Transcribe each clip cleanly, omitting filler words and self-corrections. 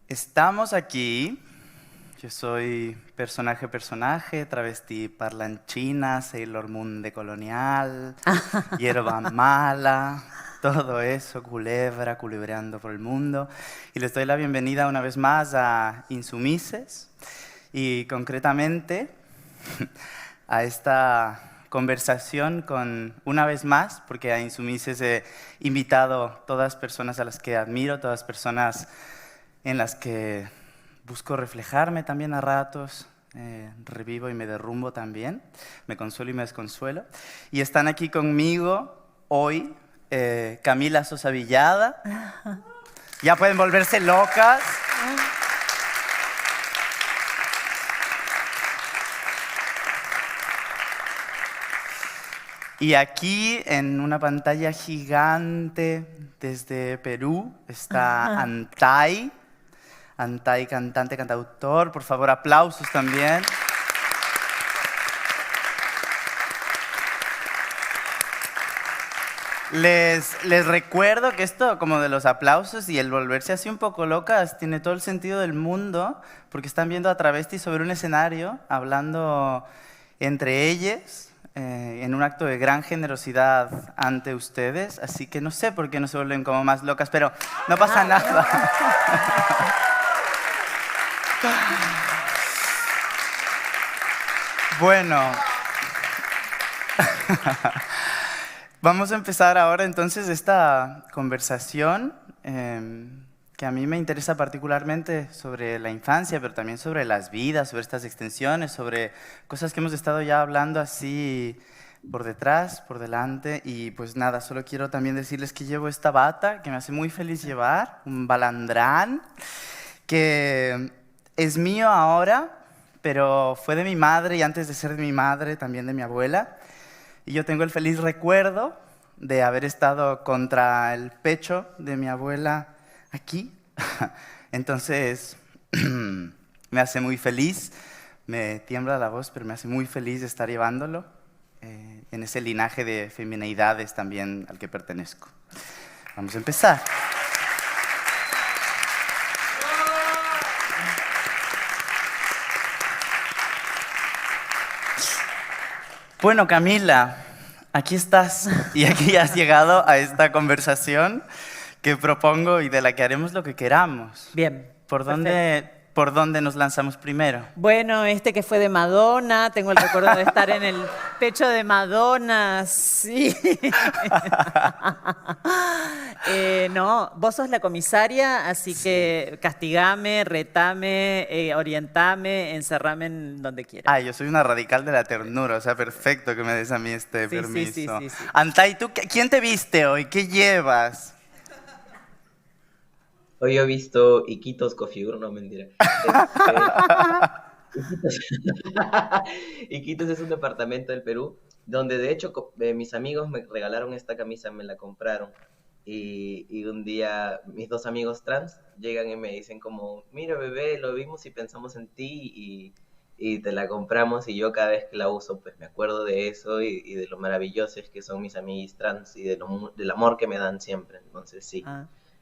Estamos aquí. Yo soy personaje, travesti parlanchina, Sailor Moon decolonial, hierba mala, todo eso, culebra, culebreando por el mundo. Y les doy la bienvenida una vez más a Insumises y concretamente a esta conversación con, una vez más, porque a Insumises he invitado todas personas a las que admiro, todas personas en las que busco reflejarme también a ratos, revivo y me derrumbo también, me consuelo y me desconsuelo. Y están aquí conmigo hoy Camila Sosa Villada. Ya pueden volverse locas. Y aquí en una pantalla gigante desde Perú está Antay. Antay, cantante, cantautor. Por favor, aplausos también. Les recuerdo que esto, como de los aplausos y el volverse así un poco locas, tiene todo el sentido del mundo, porque están viendo a travestis sobre un escenario, hablando entre ellas, en un acto de gran generosidad ante ustedes. Así que no sé por qué no se vuelven como más locas, pero no pasa nada. Bueno, vamos a empezar ahora entonces esta conversación que a mí me interesa particularmente sobre la infancia, pero también sobre las vidas, sobre estas extensiones, sobre cosas que hemos estado ya hablando así por detrás, por delante. Y pues nada, solo quiero también decirles que llevo esta bata que me hace muy feliz llevar, un balandrán, que es mío ahora, pero fue de mi madre y antes de ser de mi madre también de mi abuela. Y yo tengo el feliz recuerdo de haber estado contra el pecho de mi abuela aquí. Entonces me hace muy feliz, me tiembla la voz, pero me hace muy feliz de estar llevándolo en ese linaje de femineidades también al que pertenezco. Vamos a empezar. Bueno, Camila, aquí estás y aquí has llegado a esta conversación que propongo y de la que haremos lo que queramos. Bien. ¿Por dónde nos lanzamos primero? Bueno, que fue de Madonna, tengo el recuerdo de estar en el pecho de Madonna, sí. No, vos sos la comisaria, así que castigame, retame, orientame, encerrame en donde quieras. Yo soy una radical de la ternura, o sea, perfecto que me des a mí este permiso. Sí. Antay, ¿tú quién te viste hoy? ¿Qué llevas? Hoy he visto Iquitos Configuro, no, mentira. Iquitos es un departamento del Perú, donde de hecho mis amigos me regalaron esta camisa, me la compraron. Y un día mis dos amigos trans llegan y me dicen como, mira bebé, lo vimos y pensamos en ti y te la compramos, y yo cada vez que la uso pues me acuerdo de eso y de lo maravillosos que son mis amigos trans y del amor que me dan siempre. Entonces sí.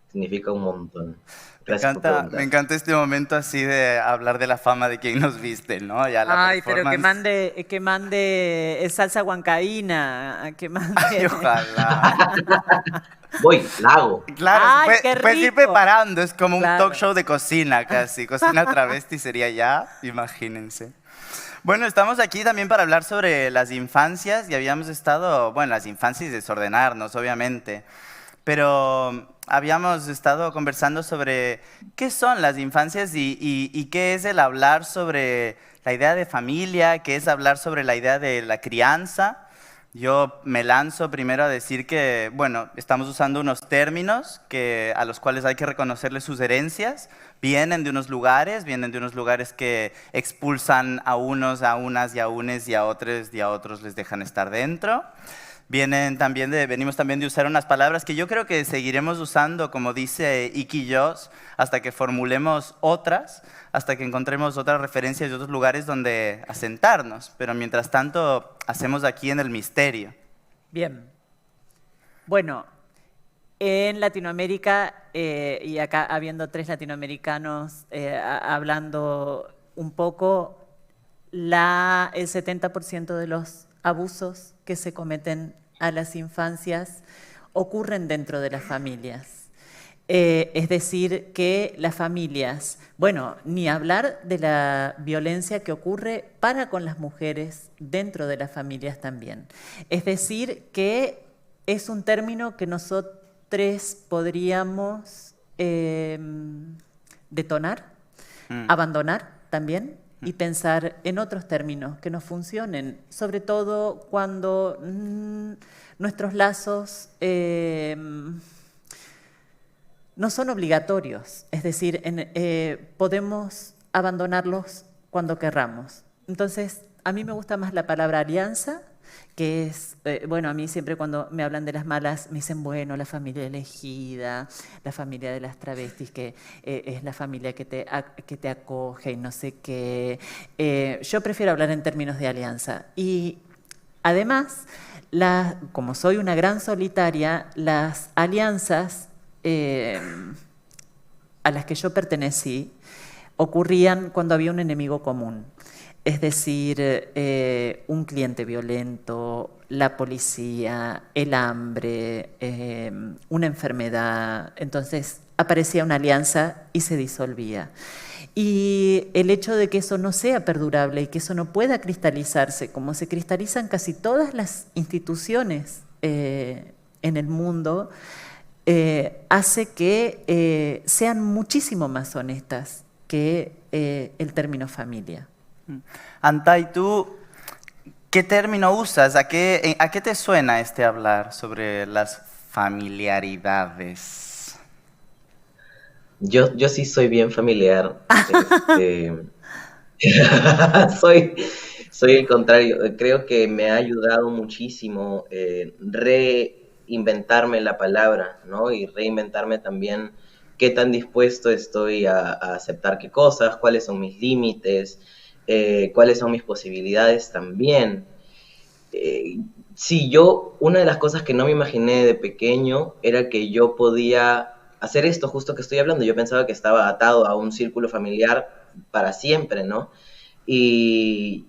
Significa un montón. Me encanta este momento así de hablar de la fama de quien nos viste, ¿no? Ya la pero que mande salsa huancaína, que mande... Ay, ojalá. Voy, la hago. Claro, qué puedes ir rico. preparando, es como un Claro. talk show de cocina casi. Cocina travesti sería ya, imagínense. Bueno, estamos aquí también para hablar sobre las infancias y habíamos estado, bueno, las infancias y desordenarnos, obviamente. Pero habíamos estado conversando sobre qué son las infancias y qué es el hablar sobre la idea de familia, qué es hablar sobre la idea de la crianza. Yo me lanzo primero a decir que, bueno, estamos usando unos términos a los cuales hay que reconocerles sus herencias. Vienen de unos lugares que expulsan a unos, a unas y a unes y a otros les dejan estar dentro. Venimos también de usar unas palabras que yo creo que seguiremos usando, como dice Iki Joss, hasta que formulemos otras, hasta que encontremos otras referencias de otros lugares donde asentarnos. Pero mientras tanto, hacemos aquí en el misterio. Bien. Bueno, En Latinoamérica, y acá habiendo 3 latinoamericanos hablando un poco, el 70% de los abusos que se cometen a las infancias ocurren dentro de las familias. Es decir, que las familias, bueno, ni hablar de la violencia que ocurre para con las mujeres dentro de las familias también. Es decir, que es un término que nosotros podríamos detonar, abandonar también y pensar en otros términos que nos funcionen, sobre todo cuando nuestros lazos no son obligatorios, es decir, podemos abandonarlos cuando querramos. Entonces, a mí me gusta más la palabra alianza, que es, bueno, a mí siempre cuando me hablan de las malas me dicen, bueno, la familia elegida, la familia de las travestis, que es la familia que te acoge y no sé qué. Yo prefiero hablar en términos de alianza. Y además, como soy una gran solitaria, las alianzas a las que yo pertenecí ocurrían cuando había un enemigo común. Es decir, un cliente violento, la policía, el hambre, una enfermedad. Entonces aparecía una alianza y se disolvía. Y el hecho de que eso no sea perdurable y que eso no pueda cristalizarse, como se cristalizan casi todas las instituciones en el mundo, hace que sean muchísimo más honestas que el término familia. Antay, ¿tú qué término usas? ¿A qué te suena este hablar sobre las familiaridades? Yo sí soy bien familiar. Soy, soy el contrario. Creo que me ha ayudado muchísimo reinventarme la palabra, ¿no? Y reinventarme también qué tan dispuesto estoy a aceptar qué cosas, cuáles son mis límites, cuáles son mis posibilidades también. Sí, una de las cosas que no me imaginé de pequeño era que yo podía hacer esto justo que estoy hablando. Yo pensaba que estaba atado a un círculo familiar para siempre, ¿no? Y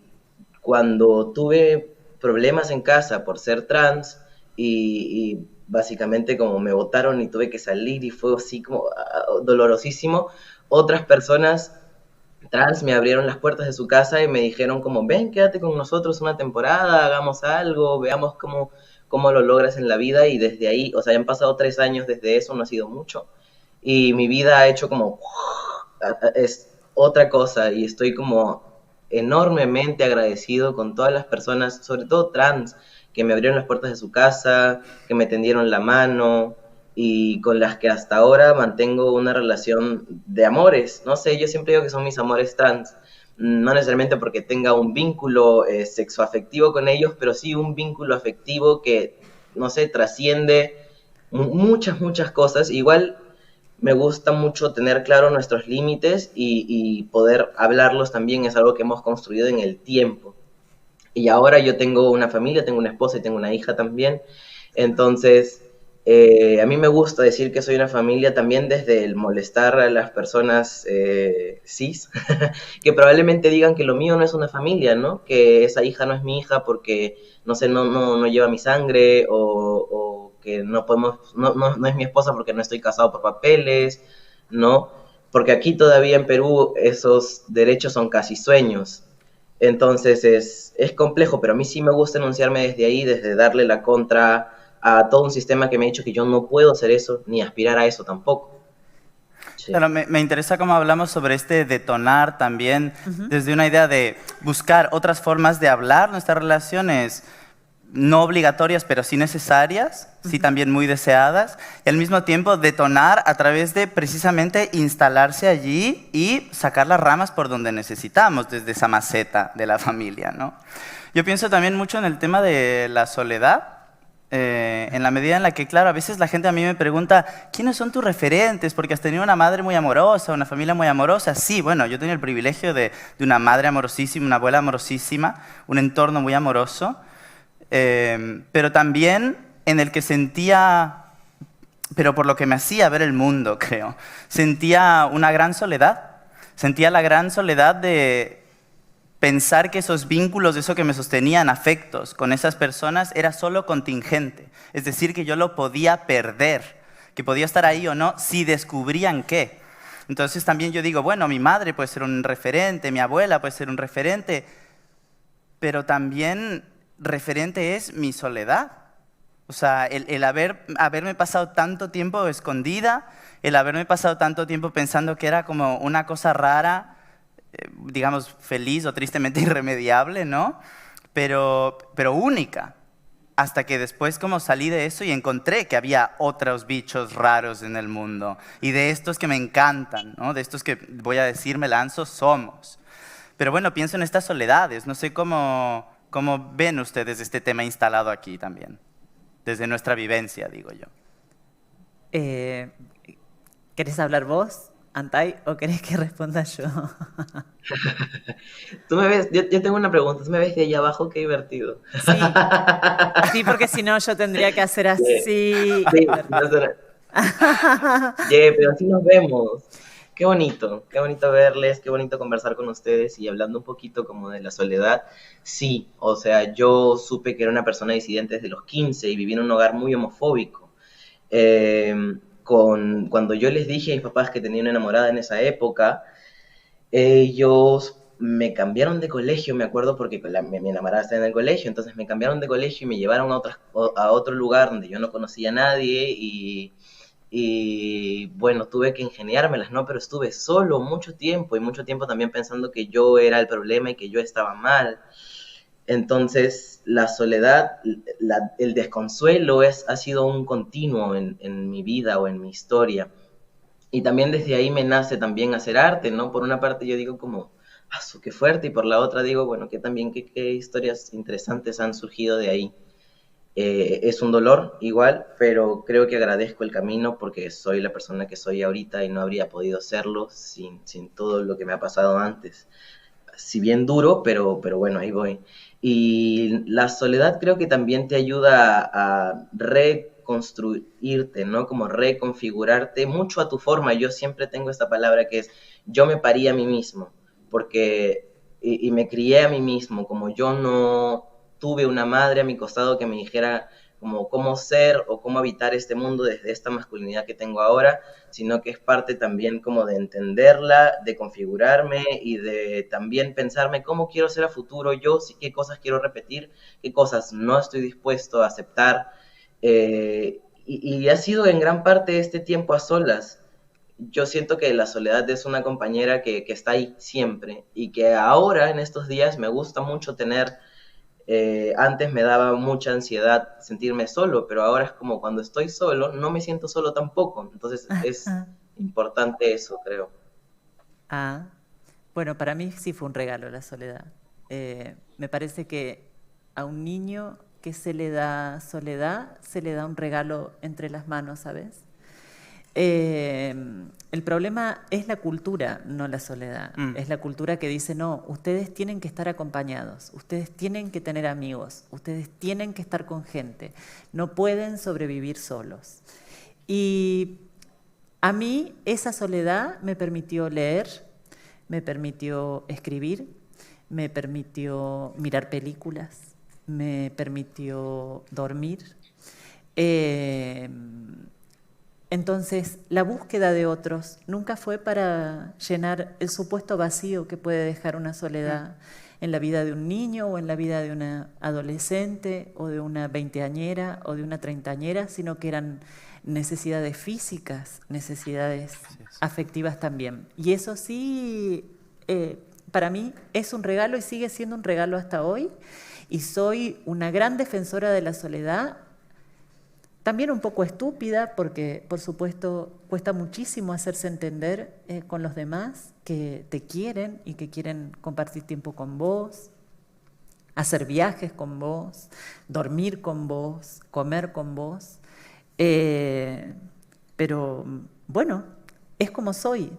cuando tuve problemas en casa por ser trans y básicamente como me botaron y tuve que salir y fue así como dolorosísimo, otras personas trans me abrieron las puertas de su casa y me dijeron como, ven, quédate con nosotros una temporada, hagamos algo, veamos cómo lo logras en la vida. Y desde ahí, o sea, ya han pasado 3 años desde eso, no ha sido mucho. Y mi vida ha hecho como, es otra cosa y estoy como enormemente agradecido con todas las personas, sobre todo trans, que me abrieron las puertas de su casa, que me tendieron la mano y con las que hasta ahora mantengo una relación de amores. No sé, yo siempre digo que son mis amores trans, no necesariamente porque tenga un vínculo sexoafectivo con ellos, pero sí un vínculo afectivo que, no sé, trasciende muchas cosas. Igual me gusta mucho tener claro nuestros límites y poder hablarlos también, es algo que hemos construido en el tiempo. Y ahora yo tengo una familia, tengo una esposa y tengo una hija también, entonces a mí me gusta decir que soy una familia también desde el molestar a las personas cis, que probablemente digan que lo mío no es una familia, ¿no? Que esa hija no es mi hija porque, no sé, no lleva mi sangre o que no es mi esposa porque no estoy casado por papeles, ¿no? Porque aquí todavía en Perú esos derechos son casi sueños. Entonces es complejo, pero a mí sí me gusta enunciarme desde ahí, desde darle la contra a todo un sistema que me ha dicho que yo no puedo hacer eso, ni aspirar a eso tampoco. Sí. Claro, me interesa cómo hablamos sobre este detonar también, desde una idea de buscar otras formas de hablar nuestras relaciones, no obligatorias, pero sí necesarias, sí también muy deseadas, y al mismo tiempo detonar a través de precisamente instalarse allí y sacar las ramas por donde necesitamos, desde esa maceta de la familia, ¿no? Yo pienso también mucho en el tema de la soledad, en la medida en la que, claro, a veces la gente a mí me pregunta, ¿quiénes son tus referentes? Porque has tenido una madre muy amorosa, una familia muy amorosa. Sí, bueno, yo tenía el privilegio de una madre amorosísima, una abuela amorosísima, un entorno muy amoroso, pero también en el que sentía pero por lo que me hacía ver el mundo, creo. Sentía una gran soledad, sentía la gran soledad de pensar que esos vínculos, eso que me sostenían, afectos con esas personas, era solo contingente. Es decir, que yo lo podía perder, que podía estar ahí o no, si descubrían qué. Entonces también yo digo, bueno, mi madre puede ser un referente, mi abuela puede ser un referente, pero también referente es mi soledad. O sea, el haberme pasado tanto tiempo escondida, el haberme pasado tanto tiempo pensando que era como una cosa rara, digamos, feliz o tristemente irremediable, ¿no? Pero única. Hasta que después como salí de eso y encontré que había otros bichos raros en el mundo. Y de estos que me encantan, ¿no? De estos que, voy a decir, me lanzo, somos. Pero bueno, pienso en estas soledades. No sé cómo ven ustedes este tema instalado aquí también. Desde nuestra vivencia, digo yo. ¿Querés hablar vos, Antay, o querés que responda yo? Tú me ves, yo tengo una pregunta, tú me ves de allá abajo, qué divertido. Sí, porque si no yo tendría que hacer así. Sí, pero así nos vemos. Qué bonito verles, qué bonito conversar con ustedes y hablando un poquito como de la soledad. Sí, o sea, yo supe que era una persona disidente desde los 15 y viví en un hogar muy homofóbico. Cuando yo les dije a mis papás que tenía una enamorada en esa época, ellos me cambiaron de colegio, me acuerdo, porque mi enamorada estaba en el colegio, entonces me cambiaron de colegio y me llevaron a otro lugar donde yo no conocía a nadie y bueno, tuve que ingeniármelas, ¿no? Pero estuve solo mucho tiempo y mucho tiempo también pensando que yo era el problema y que yo estaba mal. Entonces, la soledad, el desconsuelo ha sido un continuo en mi vida o en mi historia. Y también desde ahí me nace también hacer arte, ¿no? Por una parte yo digo como, ¡ah, qué fuerte! Y por la otra digo, bueno, que también qué historias interesantes han surgido de ahí. Es un dolor igual, pero creo que agradezco el camino porque soy la persona que soy ahorita y no habría podido serlo sin todo lo que me ha pasado antes. Si bien duro, pero bueno, ahí voy. Y la soledad creo que también te ayuda a reconstruirte, ¿no? Como reconfigurarte mucho a tu forma. Yo siempre tengo esta palabra que es, yo me parí a mí mismo, porque, y me crié a mí mismo, como yo no tuve una madre a mi costado que me dijera como cómo ser o cómo habitar este mundo desde esta masculinidad que tengo ahora, sino que es parte también como de entenderla, de configurarme y de también pensarme cómo quiero ser a futuro yo, qué cosas quiero repetir, qué cosas no estoy dispuesto a aceptar. Y ha sido en gran parte este tiempo a solas. Yo siento que la soledad es una compañera que está ahí siempre y que ahora en estos días me gusta mucho tener. Antes me daba mucha ansiedad sentirme solo, pero ahora es como cuando estoy solo, no me siento solo tampoco. Entonces es importante eso, creo. Bueno, para mí sí fue un regalo la soledad. Me parece que a un niño que se le da soledad, se le da un regalo entre las manos, ¿sabes? El problema es la cultura, no la soledad. Es la cultura que dice, no, ustedes tienen que estar acompañados, ustedes tienen que tener amigos, ustedes tienen que estar con gente, no pueden sobrevivir solos. Y a mí esa soledad me permitió leer, me permitió escribir, me permitió mirar películas, me permitió dormir. Entonces, la búsqueda de otros nunca fue para llenar el supuesto vacío que puede dejar una soledad en la vida de un niño o en la vida de una adolescente o de una veinteañera o de una treintañera, sino que eran necesidades físicas, necesidades afectivas también. Y eso sí, para mí es un regalo y sigue siendo un regalo hasta hoy. Y soy una gran defensora de la soledad. También un poco estúpida porque, por supuesto, cuesta muchísimo hacerse entender con los demás que te quieren y que quieren compartir tiempo con vos, hacer viajes con vos, dormir con vos, comer con vos. Pero, bueno, es como soy.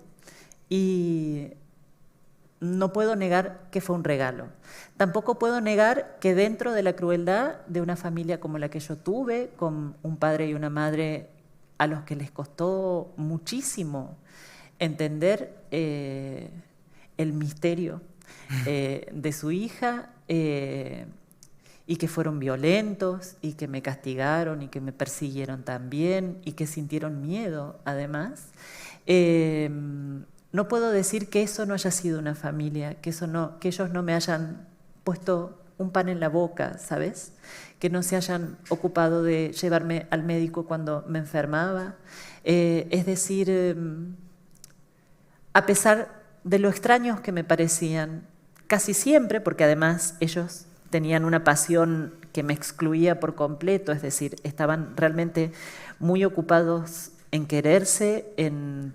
Y no puedo negar que fue un regalo. Tampoco puedo negar que dentro de la crueldad de una familia como la que yo tuve, con un padre y una madre a los que les costó muchísimo entender el misterio de su hija, y que fueron violentos y que me castigaron y que me persiguieron también y que sintieron miedo además. No puedo decir que eso no haya sido una familia, que ellos no me hayan puesto un pan en la boca, ¿sabes? Que no se hayan ocupado de llevarme al médico cuando me enfermaba. Es decir, a pesar de lo extraños que me parecían, casi siempre, porque además ellos tenían una pasión que me excluía por completo, es decir, estaban realmente muy ocupados en quererse, en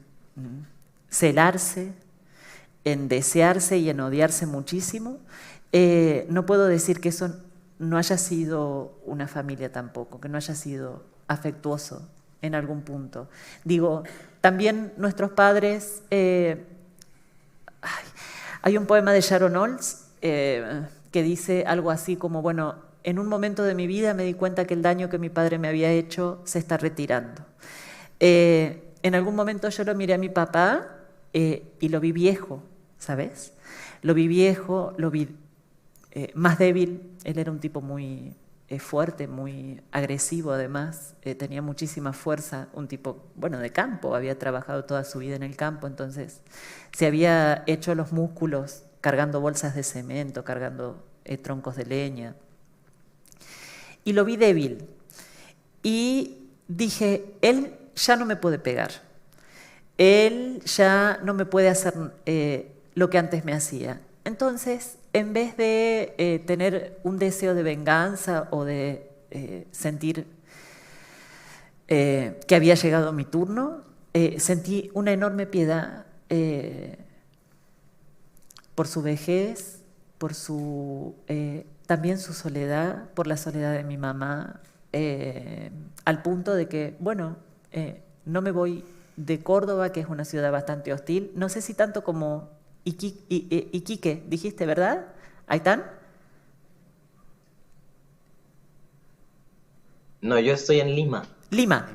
celarse, en desearse y en odiarse muchísimo. No puedo decir que eso no haya sido una familia tampoco, que no haya sido afectuoso en algún punto. Digo, también nuestros padres... hay un poema de Sharon Olds que dice algo así como, bueno, en un momento de mi vida me di cuenta que el daño que mi padre me había hecho se está retirando. En algún momento yo lo miré a mi papá y lo vi viejo, ¿sabes? Lo vi viejo, lo vi más débil. Él era un tipo muy fuerte, muy agresivo además, tenía muchísima fuerza, un tipo, bueno, de campo, había trabajado toda su vida en el campo, entonces se había hecho los músculos cargando bolsas de cemento, cargando troncos de leña. Y lo vi débil. Y dije, él ya no me puede pegar. Él ya no me puede hacer lo que antes me hacía. Entonces, en vez de tener un deseo de venganza o de sentir que había llegado mi turno, sentí una enorme piedad por su vejez, por también su soledad, por la soledad de mi mamá, al punto de que, bueno, no me voy de Córdoba, que es una ciudad bastante hostil, no sé si tanto como Iquique, dijiste, ¿verdad, Aitán? No, yo estoy en Lima. Lima.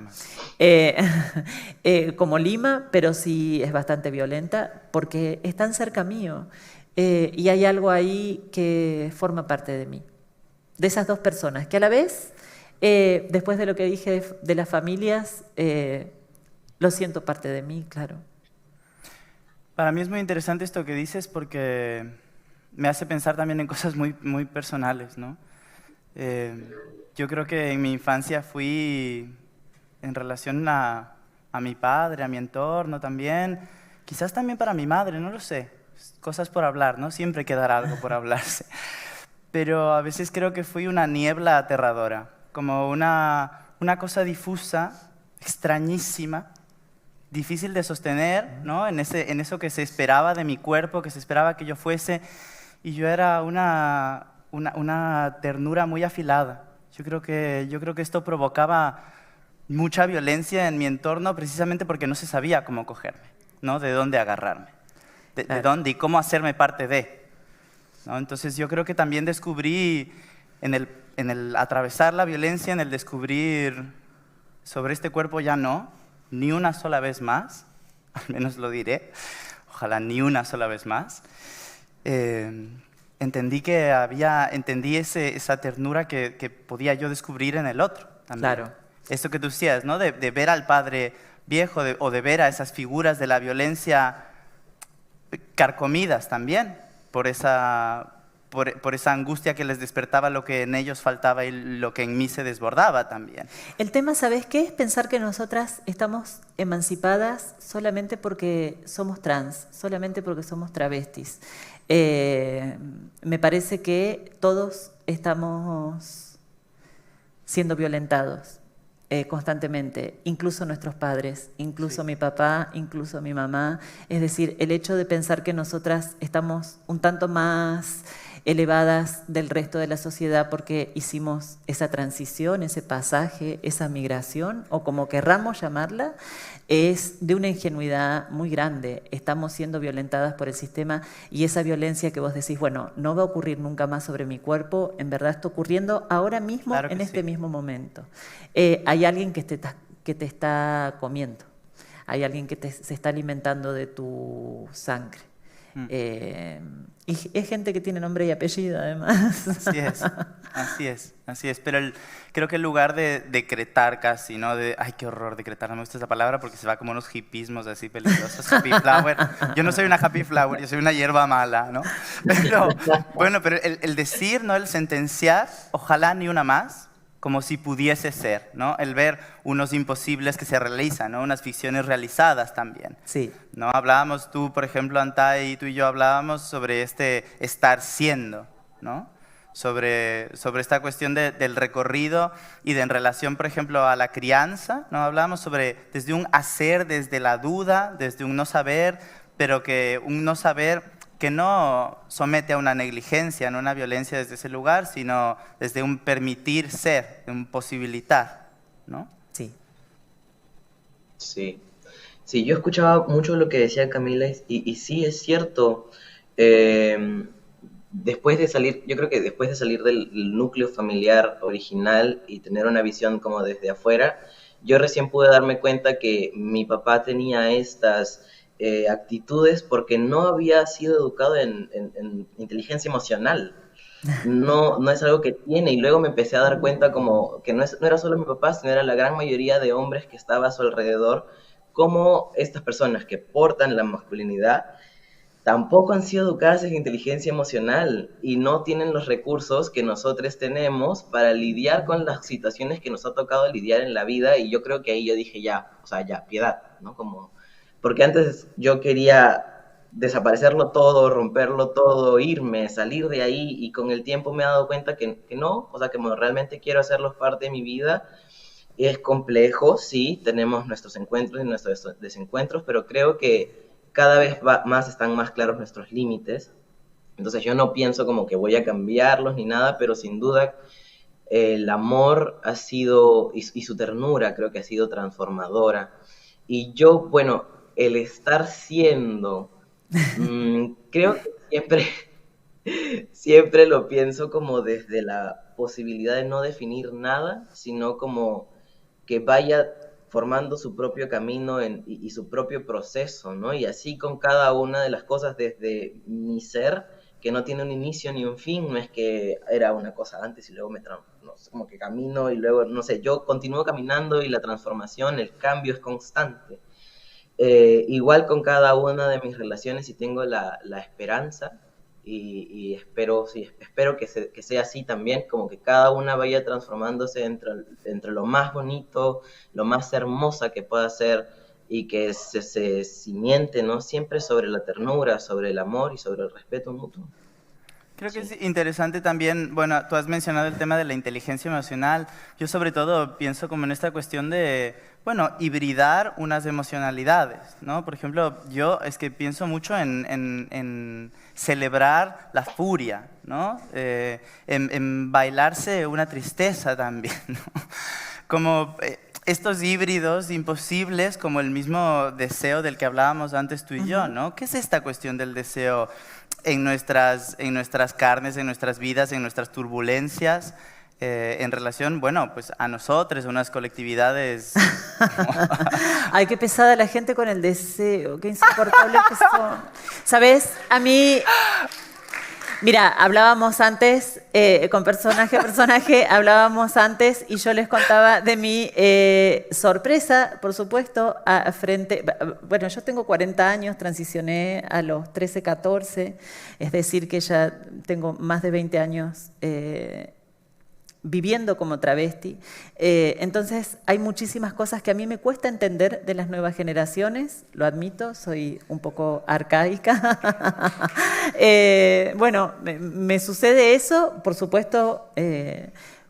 Como Lima, pero sí es bastante violenta porque es tan cerca mío, y hay algo ahí que forma parte de mí, de esas dos personas, que a la vez, después de lo que dije de las familias, lo siento parte de mí, claro. Para mí es muy interesante esto que dices porque me hace pensar también en cosas muy, muy personales, ¿no? Yo creo que en mi infancia fui en relación a mi padre, a mi entorno también, quizás también para mi madre, no lo sé, cosas por hablar, ¿no? Siempre quedará algo por hablarse. Pero a veces creo que fui una niebla aterradora, como una cosa difusa, extrañísima, difícil de sostener, ¿no? En eso que se esperaba de mi cuerpo, que se esperaba que yo fuese, y yo era una ternura muy afilada. Yo creo que esto provocaba mucha violencia en mi entorno precisamente porque no se sabía cómo cogerme, ¿no? De dónde agarrarme, de dónde y cómo hacerme parte de, ¿no? Entonces yo creo que también descubrí en el atravesar la violencia, en el descubrir sobre este cuerpo ya no, ni una sola vez más, al menos lo diré, ojalá ni una sola vez más. Entendí esa ternura que podía yo descubrir en el otro también. Claro. Esto que tú decías, ¿no? De ver al padre viejo o de ver a esas figuras de la violencia carcomidas también por esa angustia que les despertaba lo que en ellos faltaba y lo que en mí se desbordaba también. El tema, ¿sabes qué? Es pensar que nosotras estamos emancipadas solamente porque somos trans, solamente porque somos travestis. Me parece que todos estamos siendo violentados constantemente, incluso nuestros padres, incluso mi papá, incluso mi mamá. Es decir, el hecho de pensar que nosotras estamos un tanto más elevadas del resto de la sociedad porque hicimos esa transición, ese pasaje, esa migración, o como querramos llamarla, es de una ingenuidad muy grande. Estamos siendo violentadas por el sistema y esa violencia que vos decís, bueno, no va a ocurrir nunca más sobre mi cuerpo, en verdad está ocurriendo ahora mismo, claro en este mismo momento. Hay alguien que que te está comiendo. Hay alguien que se está alimentando de tu sangre. Y es gente que tiene nombre y apellido, además. Así es. Pero creo que en lugar de decretar casi, ¿no? Ay, qué horror decretar, no me gusta esa palabra porque se va como unos hipismos así peligrosos. Happy flower. Yo no soy una happy flower, yo soy una hierba mala, ¿no? Pero, bueno, pero el decir, ¿no? El sentenciar, ojalá ni una más, como si pudiese ser, ¿no? El ver unos imposibles que se realizan, ¿no? Unas ficciones realizadas también. Sí. ¿No? Hablábamos tú, por ejemplo, Antay, tú y yo hablábamos sobre este estar siendo, ¿no? Sobre esta cuestión del recorrido y de en relación, por ejemplo, a la crianza, ¿no? Hablábamos sobre desde un hacer, desde la duda, desde un no saber, pero que un no saber que no somete a una negligencia, no una violencia desde ese lugar, sino desde un permitir ser, un posibilitar, ¿no? Sí. Sí. Sí, yo escuchaba mucho lo que decía Camila y sí es cierto. Después de salir, yo creo que después de salir del núcleo familiar original y tener una visión como desde afuera, yo recién pude darme cuenta que mi papá tenía estas actitudes porque no había sido educado en inteligencia emocional. No es algo que tiene, y luego me empecé a dar cuenta como que no era solo mi papá, sino era la gran mayoría de hombres que estaba a su alrededor, como estas personas que portan la masculinidad tampoco han sido educadas en inteligencia emocional y no tienen los recursos que nosotros tenemos para lidiar con las situaciones que nos ha tocado lidiar en la vida. Y yo creo que ahí yo dije ya, o sea, ya, piedad, ¿no? Como, porque antes yo quería desaparecerlo todo, romperlo todo, irme, salir de ahí, y con el tiempo me he dado cuenta que no, o sea, que realmente quiero hacerlos parte de mi vida. Es complejo, sí, tenemos nuestros encuentros y nuestros desencuentros, pero creo que cada vez más están más claros nuestros límites. Entonces yo no pienso como que voy a cambiarlos ni nada, pero sin duda el amor ha sido, y su ternura creo que ha sido transformadora. Y yo, bueno, el estar siendo, creo que siempre lo pienso como desde la posibilidad de no definir nada, sino como que vaya formando su propio camino y su propio proceso, ¿no? Y así con cada una de las cosas desde mi ser, que no tiene un inicio ni un fin, no es que era una cosa antes y luego no sé, como que camino y luego, no sé, yo continúo caminando y la transformación, el cambio es constante. Igual con cada una de mis relaciones, y tengo la esperanza y espero que sea así también, como que cada una vaya transformándose entre lo más bonito, lo más hermosa que pueda ser, y que se cimiente, ¿no? Siempre sobre la ternura, sobre el amor y sobre el respeto mutuo. Creo que es interesante también, bueno, tú has mencionado el tema de la inteligencia emocional. Yo sobre todo pienso como en esta cuestión de, bueno, hibridar unas emocionalidades, ¿no? Por ejemplo, yo es que pienso mucho en celebrar la furia, ¿no? En bailarse una tristeza también, ¿no? Como estos híbridos imposibles, como el mismo deseo del que hablábamos antes tú y yo, ¿no? ¿Qué es esta cuestión del deseo en nuestras carnes, en nuestras vidas, en nuestras turbulencias, en relación, bueno, pues a nosotros, a unas colectividades? Ay, qué pesada la gente con el deseo, qué insoportable que son. ¿Sabes? A mí, mira, hablábamos antes, con personaje a personaje, hablábamos antes y yo les contaba de mi sorpresa, por supuesto, bueno, yo tengo 40 años, transicioné a los 13, 14, es decir que ya tengo más de 20 años viviendo como travesti. Entonces hay muchísimas cosas que a mí me cuesta entender de las nuevas generaciones, lo admito, soy un poco arcaica. Bueno, me sucede eso, por supuesto,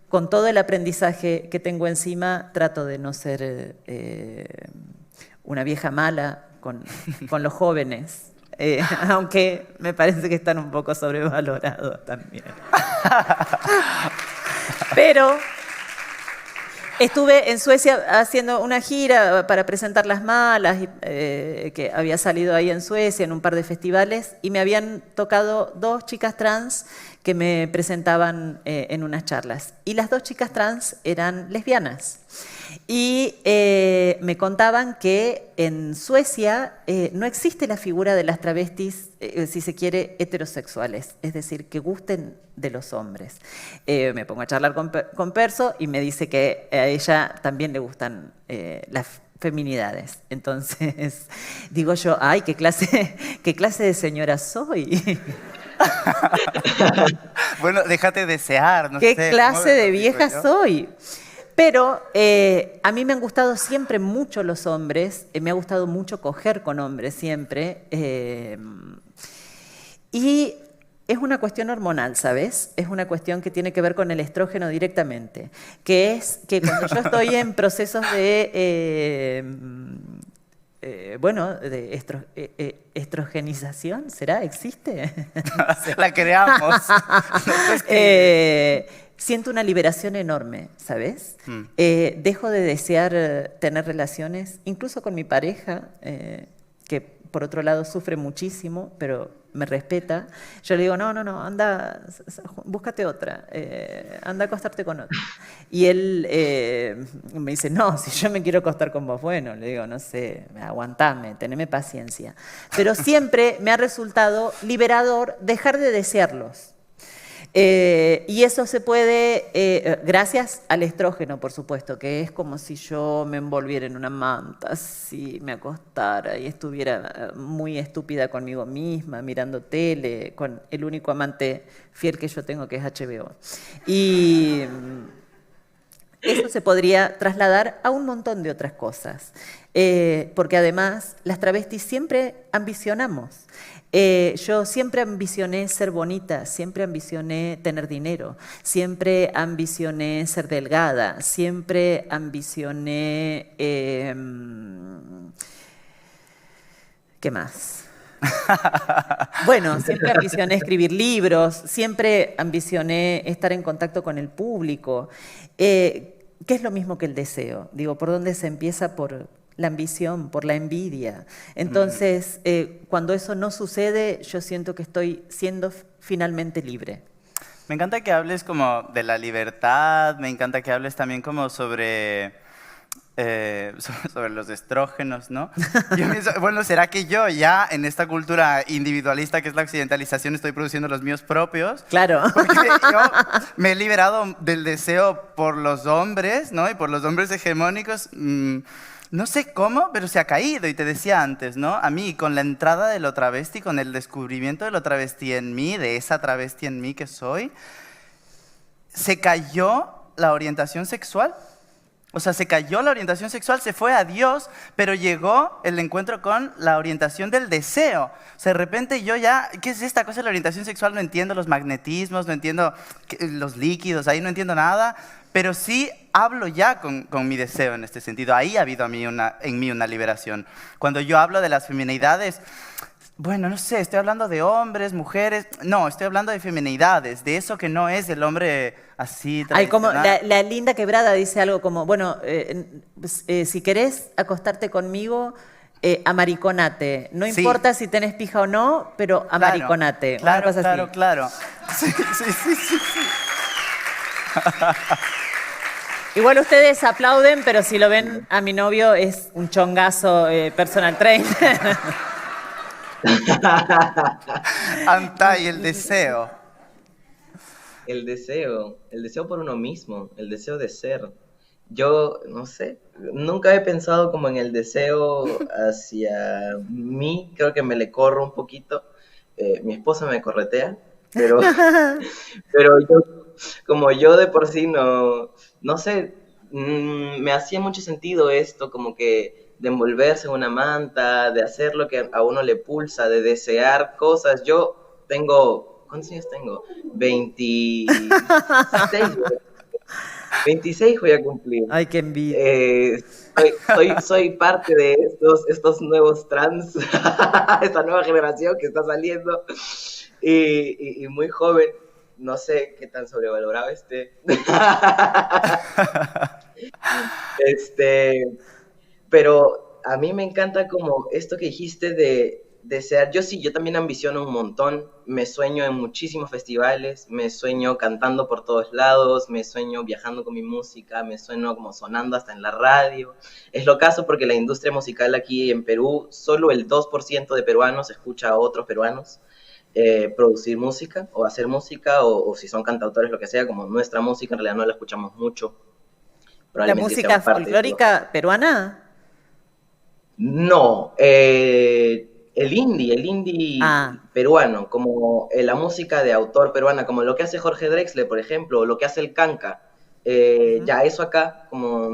con todo el aprendizaje que tengo encima, trato de no ser una vieja mala con los jóvenes. Aunque me parece que están un poco sobrevalorados también. Pero estuve en Suecia haciendo una gira para presentar Las Malas, que había salido ahí en Suecia en un par de festivales, y me habían tocado 2 chicas trans que me presentaban en unas charlas. Y las 2 chicas trans eran lesbianas. Y me contaban que en Suecia no existe la figura de las travestis, si se quiere, heterosexuales, es decir, que gusten de los hombres. Me pongo a charlar con Perso y me dice que a ella también le gustan las feminidades. Entonces digo yo, ay, qué clase de señora soy. Bueno, déjate desear, no ¿Qué sé. clase de vieja yo? soy? Pero a mí me han gustado siempre mucho los hombres, me ha gustado mucho coger con hombres siempre. Y es una cuestión hormonal, ¿sabes? Es una cuestión que tiene que ver con el estrógeno directamente. Que es que cuando yo estoy en procesos de... de estrogenización, ¿será? ¿Existe? La creamos. Siento una liberación enorme, ¿sabes? Dejo de desear tener relaciones, incluso con mi pareja, que por otro lado sufre muchísimo, pero me respeta. Yo le digo, no, anda, búscate otra, anda a acostarte con otra. Y él me dice, no, si yo me quiero acostar con vos, bueno, le digo, no sé, aguantame, teneme paciencia. Pero siempre me ha resultado liberador dejar de desearlos. Y eso se puede, gracias al estrógeno, por supuesto, que es como si yo me envolviera en una manta, así me acostara y estuviera muy estúpida conmigo misma, mirando tele, con el único amante fiel que yo tengo, que es HBO. Y eso se podría trasladar a un montón de otras cosas, porque además las travestis siempre ambicionamos. Yo siempre ambicioné ser bonita, siempre ambicioné tener dinero, siempre ambicioné ser delgada, siempre ambicioné... ¿qué más? Bueno, siempre ambicioné escribir libros, siempre ambicioné estar en contacto con el público, que es lo mismo que el deseo. Digo, ¿por dónde se empieza? Por la ambición, por la envidia. Entonces, cuando eso no sucede, yo siento que estoy siendo finalmente libre. Me encanta que hables como de la libertad, me encanta que hables también como sobre los estrógenos, ¿no? Yo pienso, bueno, ¿será que yo ya en esta cultura individualista que es la occidentalización estoy produciendo los míos propios? Claro. Porque yo me he liberado del deseo por los hombres, ¿no? Y por los hombres hegemónicos. No sé cómo, pero se ha caído. Y te decía antes, ¿no? A mí, con la entrada de lo travesti, con el descubrimiento de lo travesti en mí, de esa travesti en mí que soy, se cayó la orientación sexual. O sea, se cayó la orientación sexual, se fue a Dios, pero llegó el encuentro con la orientación del deseo. O sea, de repente yo ya, ¿qué es esta cosa de la orientación sexual? No entiendo los magnetismos, no entiendo los líquidos, ahí no entiendo nada, pero sí hablo ya con mi deseo en este sentido. Ahí ha habido en mí una liberación. Cuando yo hablo de las feminidades, bueno, no sé, estoy hablando de hombres, mujeres, no, estoy hablando de feminidades, de eso que no es el hombre así Hay como tradicional. la Linda Quebrada dice algo como, bueno, si querés acostarte conmigo, amariconate. No Sí. importa si tenés pija o no, pero amariconate. Una cosa así. Claro. Sí, sí. Igual ustedes aplauden, pero si lo ven a mi novio es un chongazo personal trainer. Antai, el deseo. El deseo por uno mismo, el deseo de ser. Yo, no sé, nunca he pensado como en el deseo hacia mí, creo que me le corro un poquito. Mi esposa me corretea, pero como yo de por sí no sé, me hacía mucho sentido esto, como que de envolverse en una manta, de hacer lo que a uno le pulsa, de desear cosas. Yo tengo, ¿cuántos años tengo? 26 voy a cumplir. Ay, qué envidia. Soy parte de estos nuevos trans, esta nueva generación que está saliendo y muy joven. No sé qué tan sobrevalorado esté. Pero a mí me encanta como esto que dijiste desear, yo también ambiciono un montón, me sueño en muchísimos festivales, me sueño cantando por todos lados, me sueño viajando con mi música, me sueño como sonando hasta en la radio. Es lo caso porque la industria musical aquí en Perú, solo el 2% de peruanos escucha a otros peruanos producir música o hacer música o si son cantautores, lo que sea, como nuestra música en realidad no la escuchamos mucho. ¿La Probablemente sea música parte de todo. folclórica peruana? No, el indie Ah, peruano, como la música de autor peruana, como lo que hace Jorge Drexler, por ejemplo, o lo que hace el Kanka, ujú. ya eso acá como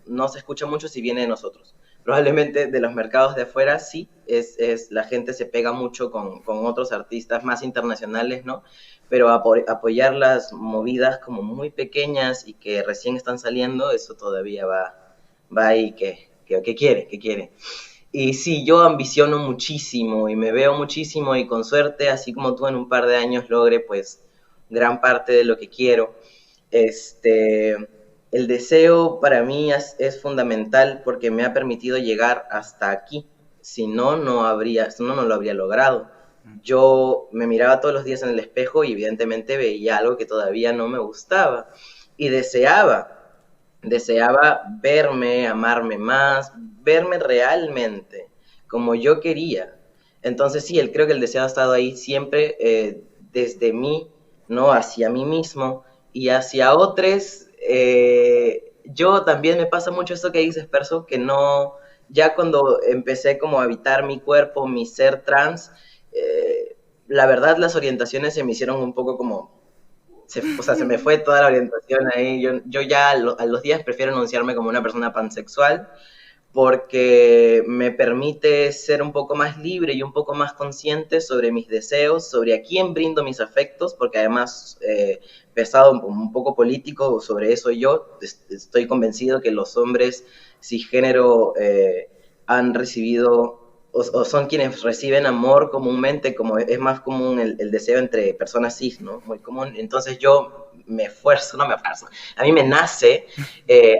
no se escucha mucho si viene de nosotros. Probablemente de los mercados de afuera sí, la gente se pega mucho con otros artistas más internacionales, ¿no? Pero apoyar las movidas como muy pequeñas y que recién están saliendo, eso todavía va ahí que quiere. Y sí, yo ambiciono muchísimo y me veo muchísimo y con suerte, así como tú en un par de años logre pues gran parte de lo que quiero. Este, el deseo para mí es fundamental porque me ha permitido llegar hasta aquí. Si no, no lo habría logrado. Yo me miraba todos los días en el espejo y evidentemente veía algo que todavía no me gustaba y deseaba verme, amarme más, verme realmente como yo quería. Entonces sí, creo que el deseo ha estado ahí siempre desde mí, ¿no? Hacia mí mismo y hacia otros. Yo también me pasa mucho esto que dices, Perso, que no, ya cuando empecé como a habitar mi cuerpo, mi ser trans, la verdad las orientaciones se me hicieron un poco como se me fue toda la orientación ahí. Yo ya a los días prefiero anunciarme como una persona pansexual porque me permite ser un poco más libre y un poco más consciente sobre mis deseos, sobre a quién brindo mis afectos, porque además, pesado un poco político sobre eso yo, estoy convencido que los hombres cisgénero han recibido o son quienes reciben amor comúnmente, como es más común el deseo entre personas cis, ¿no? Muy común. Entonces yo me esfuerzo, no me esfuerzo, a mí me nace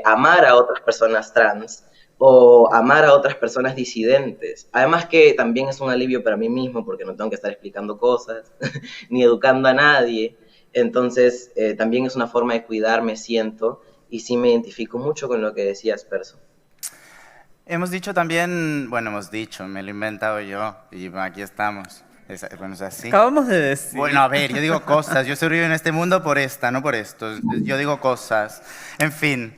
amar a otras personas trans o amar a otras personas disidentes. Además que también es un alivio para mí mismo porque no tengo que estar explicando cosas ni educando a nadie. Entonces también es una forma de cuidarme, siento, y sí me identifico mucho con lo que decías, Perso. Hemos dicho también, bueno, hemos dicho, me lo he inventado yo y aquí estamos. Bueno, es así. Acabamos de decir. Bueno, a ver, yo digo cosas. Yo sobrevivo en este mundo por esta, no por esto. Yo digo cosas. En fin,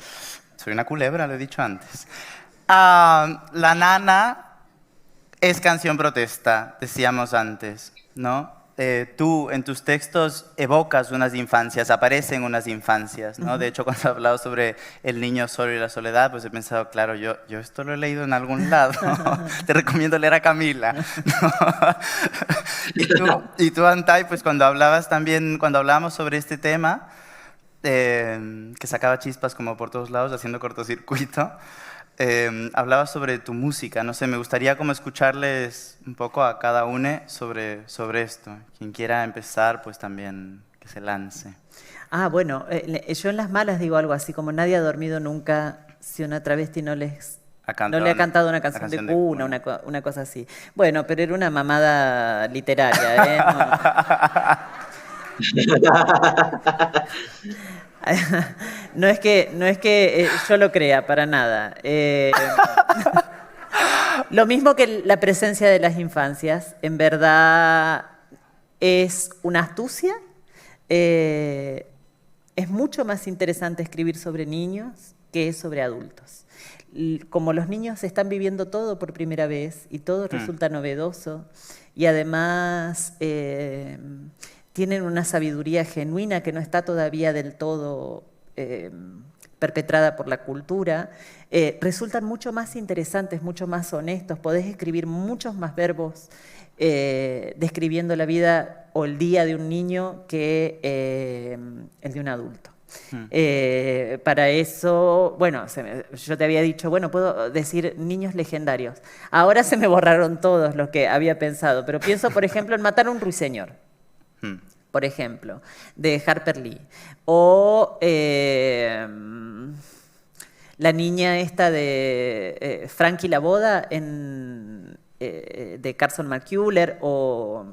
soy una culebra, lo he dicho antes. La nana es canción protesta, decíamos antes, ¿no? Tú en tus textos evocas unas infancias, aparecen unas infancias, ¿no? De hecho, cuando he hablado sobre el niño solo y la soledad, pues he pensado, claro, yo esto lo he leído en algún lado. Te recomiendo leer a Camila. ¿No? Y tú, Antay, pues cuando hablabas también, cuando hablábamos sobre este tema, que sacaba chispas como por todos lados, haciendo cortocircuito, hablabas sobre tu música, no sé, me gustaría como escucharles un poco a cada uno sobre esto. Quien quiera empezar, pues también que se lance. Bueno, yo en las malas digo algo así como nadie ha dormido nunca si una travesti no le ha cantado una canción de cuna, una cosa así. Bueno, pero era una mamada literaria, ¿eh? No es que yo lo crea, para nada. Lo mismo que la presencia de las infancias, en verdad es una astucia. Es mucho más interesante escribir sobre niños que sobre adultos. Como los niños están viviendo todo por primera vez y todo resulta novedoso y además tienen una sabiduría genuina que no está todavía del todo perpetrada por la cultura, resultan mucho más interesantes, mucho más honestos, podés escribir muchos más verbos describiendo la vida o el día de un niño que el de un adulto. Para eso, bueno, yo te había dicho, bueno, puedo decir niños legendarios. Ahora se me borraron todos los que había pensado, pero pienso, por ejemplo, en Matar a un ruiseñor. Por ejemplo, de Harper Lee. O la niña esta de Frankie la boda en de Carson McCullers, o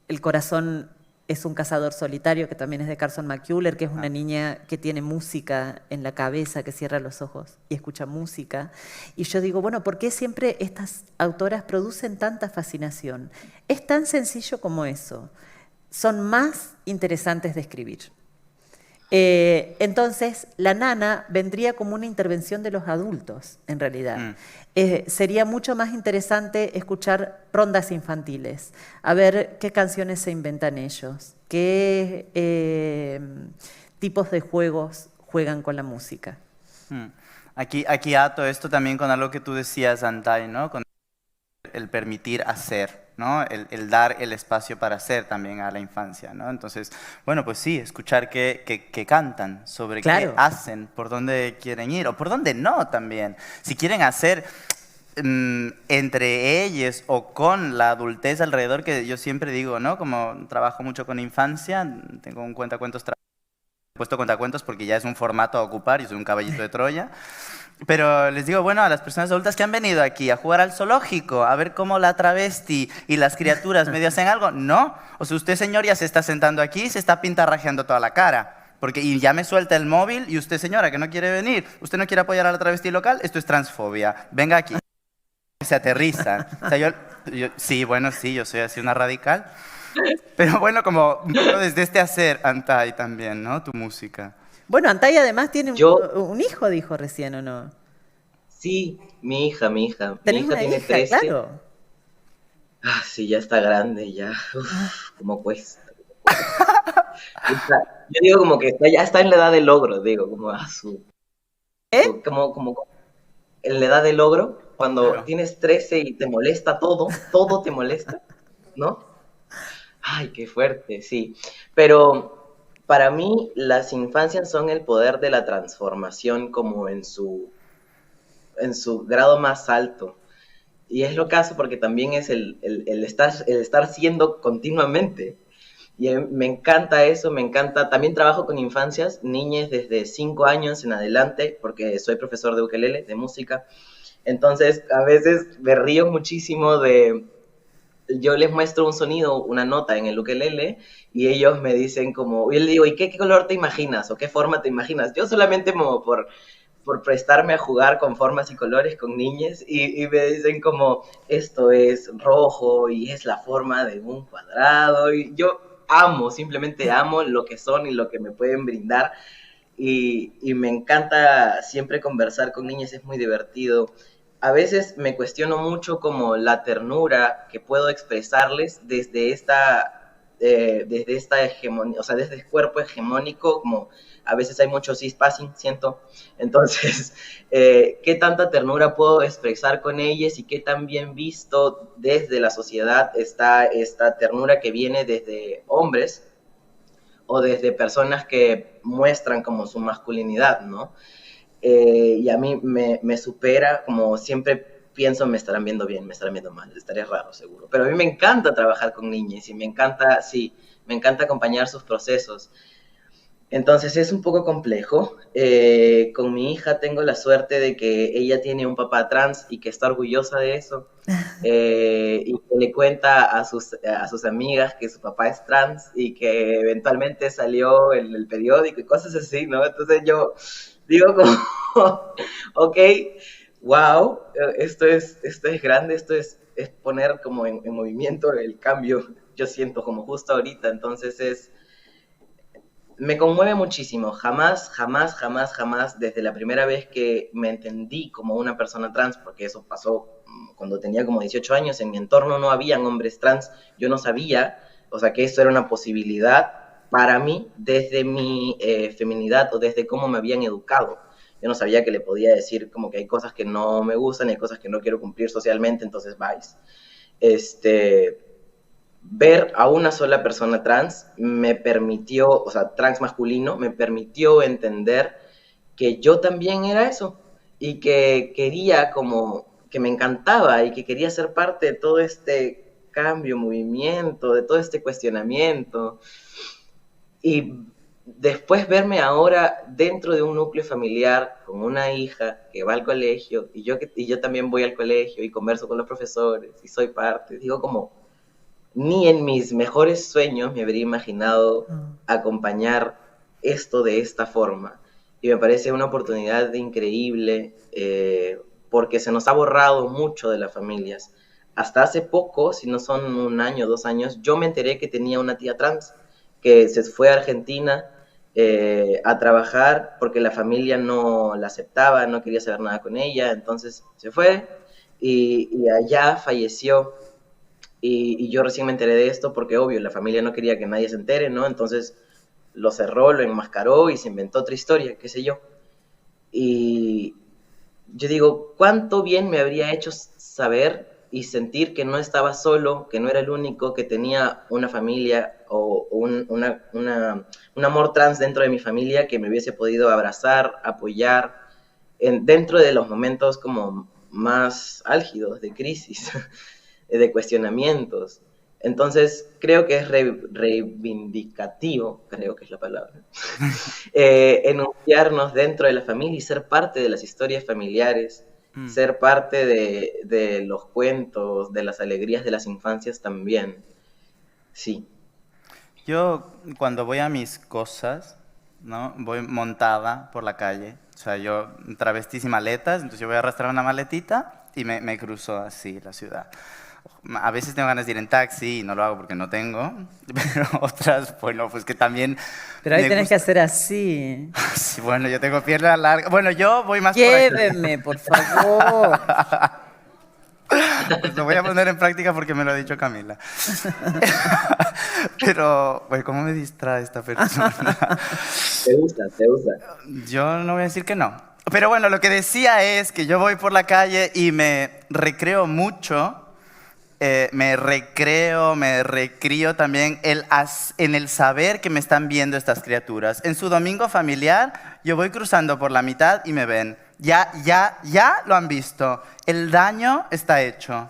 El corazón es un cazador solitario, que también es de Carson McCullers, que es una niña que tiene música en la cabeza, que cierra los ojos y escucha música. Y yo digo, bueno, ¿por qué siempre estas autoras producen tanta fascinación? Es tan sencillo como eso. Son más interesantes de escribir. Entonces, La nana vendría como una intervención de los adultos, en realidad. Sería mucho más interesante escuchar rondas infantiles, a ver qué canciones se inventan ellos, qué tipos de juegos juegan con la música. Aquí ato esto también con algo que tú decías, Antay, ¿no? Con el permitir hacer, ¿no? El dar el espacio para hacer también a la infancia, ¿no? Entonces, bueno, pues sí, escuchar que cantan, sobre Claro. qué hacen, por dónde quieren ir, o por dónde no también. Si quieren hacer entre ellos o con la adultez alrededor, que yo siempre digo, ¿no? Como trabajo mucho con infancia, tengo un cuentacuentos, he puesto cuentacuentos porque ya es un formato a ocupar, yo soy un caballito de Troya. Pero les digo, bueno, a las personas adultas que han venido aquí a jugar al zoológico, a ver cómo la travesti y las criaturas medio hacen algo, no. O sea, usted, señor, ya se está sentando aquí y se está pintarrajeando toda la cara. Y ya me suelta el móvil, y usted, señora, que no quiere venir, usted no quiere apoyar a la travesti local, esto es transfobia. Venga aquí. Se aterriza. O sea, sí, bueno, sí, yo soy así una radical. Pero bueno, como un poco desde este hacer, Antay, también, ¿no? Tu música. Bueno, Antay además tiene Yo, un hijo, dijo recién, ¿o no? sí, mi hija. Mi Tenés hija una tiene hija, 13. claro. Ah, sí, ya está grande, ya. Uf, cómo cuesta. Yo digo como que ya está en la edad del logro, digo, como a su... ¿Eh? Como en la edad del logro, cuando Claro. tienes 13 y te molesta todo te molesta, ¿no? Ay, qué fuerte, sí. Pero para mí las infancias son el poder de la transformación como en su grado más alto. Y es lo que hace porque también es el estar siendo continuamente. Y me encanta eso, me encanta. También trabajo con infancias, niñas desde 5 años en adelante, porque soy profesor de ukelele, de música. Entonces, a veces me río muchísimo de... Yo les muestro un sonido, una nota en el ukelele, y ellos me dicen como... Yo les digo, ¿y qué color te imaginas? ¿O qué forma te imaginas? Yo solamente como por prestarme a jugar con formas y colores con niñas, y me dicen como, esto es rojo y es la forma de un cuadrado, y yo simplemente amo lo que son y lo que me pueden brindar, y me encanta siempre conversar con niñas, es muy divertido. A veces me cuestiono mucho como la ternura que puedo expresarles desde esta hegemonía, o sea, desde el cuerpo hegemónico, como a veces hay mucho cispassing, siento. Entonces, ¿qué tanta ternura puedo expresar con ellas y qué tan bien visto desde la sociedad está esta ternura que viene desde hombres o desde personas que muestran como su masculinidad, ¿no? Y a mí me supera, como siempre pienso, me estarán viendo bien, me estarán viendo mal, estaré raro seguro. Pero a mí me encanta trabajar con niñas y me encanta acompañar sus procesos. Entonces es un poco complejo. Con mi hija tengo la suerte de que ella tiene un papá trans y que está orgullosa de eso. Y que le cuenta a sus amigas que su papá es trans y que eventualmente salió en el periódico y cosas así, ¿no? Entonces yo digo como, ok, wow, esto es grande, esto es poner como en movimiento el cambio, yo siento como justo ahorita, entonces me conmueve muchísimo. Jamás, desde la primera vez que me entendí como una persona trans, porque eso pasó cuando tenía como 18 años, en mi entorno no habían hombres trans, yo no sabía, o sea, que eso era una posibilidad para mí desde mi feminidad o desde cómo me habían educado. Yo no sabía que le podía decir como que hay cosas que no me gustan y hay cosas que no quiero cumplir socialmente, entonces vais. Ver a una sola persona trans me permitió, o sea, trans masculino, me permitió entender que yo también era eso y que quería como, que me encantaba y que quería ser parte de todo este cambio, movimiento, de todo este cuestionamiento. Y después verme ahora dentro de un núcleo familiar con una hija que va al colegio y yo también voy al colegio y converso con los profesores y soy parte, digo como, ni en mis mejores sueños me habría imaginado acompañar esto de esta forma. Y me parece una oportunidad increíble porque se nos ha borrado mucho de las familias. Hasta hace poco, si no son un año, 2 años, yo me enteré que tenía una tía trans que se fue a Argentina a trabajar porque la familia no la aceptaba, no quería saber nada con ella, entonces se fue y allá falleció. Y yo recién me enteré de esto porque, obvio, la familia no quería que nadie se entere, ¿no? Entonces lo cerró, lo enmascaró y se inventó otra historia, qué sé yo. Y yo digo, ¿cuánto bien me habría hecho saber y sentir que no estaba solo, que no era el único, que tenía una familia o un amor trans dentro de mi familia que me hubiese podido abrazar, apoyar, dentro de los momentos como más álgidos de crisis, de cuestionamientos. Entonces, creo que es reivindicativo, creo que es la palabra, enunciarnos dentro de la familia y ser parte de las historias familiares, ser parte de los cuentos, de las alegrías de las infancias también. Sí. Yo cuando voy a mis cosas, ¿no? Voy montada por la calle, o sea, yo travestí sin maletas, entonces yo voy a arrastrar una maletita y me cruzo así la ciudad. A veces tengo ganas de ir en taxi y no lo hago porque no tengo, pero otras, bueno, pues que también... Pero ahí me tenés gusta. que hacer así. Sí, bueno, yo tengo piernas largas. Bueno, yo voy más por aquí. Lléveme, por favor. Pues lo voy a poner en práctica porque me lo ha dicho Camila. Pero, güey, ¿cómo me distrae esta persona? Te gusta, te gusta. Yo no voy a decir que no. Pero bueno, lo que decía es que yo voy por la calle y me recreo mucho, me recrío también en el saber que me están viendo estas criaturas. En su domingo familiar, yo voy cruzando por la mitad y me ven. Ya lo han visto. El daño está hecho.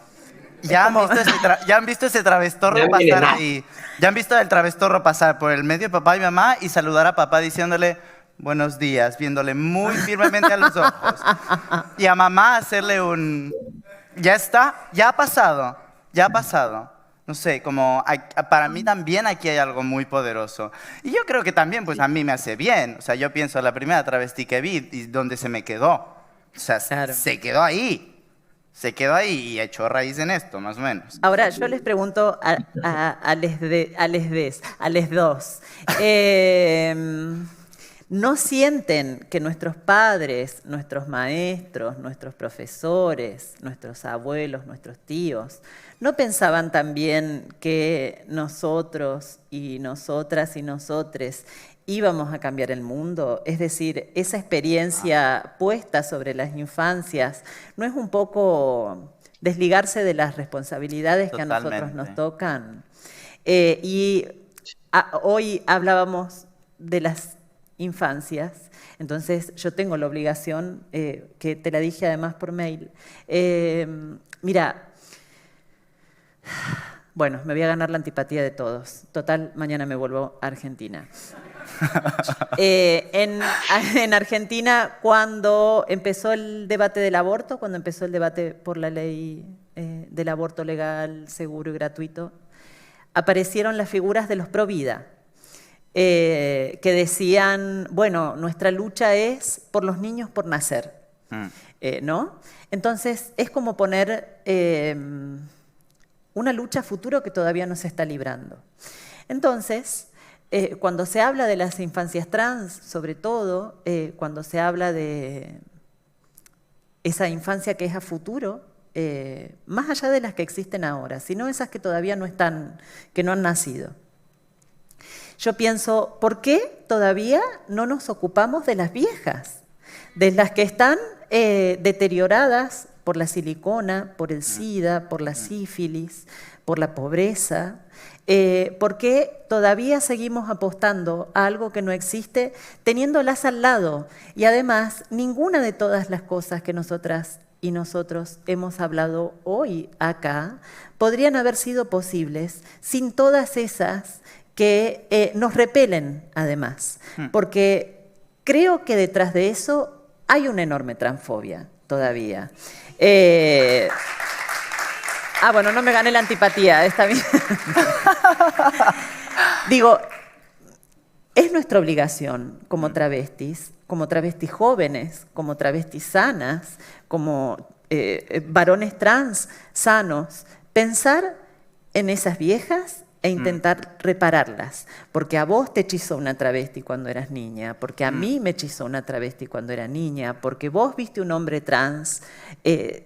Ya han visto ese travestorro pasar ahí. Ya han visto el travestorro pasar por el medio de papá y mamá y saludar a papá diciéndole buenos días, viéndole muy firmemente a los ojos. Y a mamá hacerle un... Ya está, ya ha pasado. No sé, como para mí también aquí hay algo muy poderoso. Y yo creo que también, pues a mí me hace bien. O sea, yo pienso la primera travesti que vi y donde se me quedó. O sea, Claro. se quedó ahí. Se quedó ahí y echó raíz en esto, más o menos. Ahora, yo les pregunto a les dos. ¿No sienten que nuestros padres, nuestros maestros, nuestros profesores, nuestros abuelos, nuestros tíos, no pensaban también que nosotros y nosotras y nosotres íbamos a cambiar el mundo? Es decir, esa experiencia puesta sobre las infancias, ¿no es un poco desligarse de las responsabilidades que a nosotros nos tocan? Hoy hablábamos de las infancias, entonces yo tengo la obligación, que te la dije además por mail. Mira, bueno, me voy a ganar la antipatía de todos. Total, mañana me vuelvo a Argentina. En Argentina, cuando empezó el debate del aborto, cuando empezó el debate por la ley del aborto legal, seguro y gratuito, aparecieron las figuras de los pro vida, que decían, bueno, nuestra lucha es por los niños por nacer, ¿no? Entonces, es como poner una lucha a futuro que todavía no se está librando. Entonces, cuando se habla de las infancias trans, sobre todo, cuando se habla de esa infancia que es a futuro, más allá de las que existen ahora, sino esas que todavía no están, que no han nacido. Yo pienso, ¿por qué todavía no nos ocupamos de las viejas? De las que están deterioradas por la silicona, por el SIDA, por la sífilis, por la pobreza. ¿Por qué todavía seguimos apostando a algo que no existe, teniéndolas al lado? Y además, ninguna de todas las cosas que nosotras y nosotros hemos hablado hoy acá podrían haber sido posibles sin todas esas que nos repelen además, porque creo que detrás de eso hay una enorme transfobia todavía. Bueno, no me gané la antipatía, está bien. Digo, es nuestra obligación como travestis jóvenes, como travestis sanas, como varones trans sanos, pensar en esas viejas e intentar repararlas. Porque a vos te hechizó una travesti cuando eras niña, porque a mí me hechizó una travesti cuando era niña, porque vos viste un hombre trans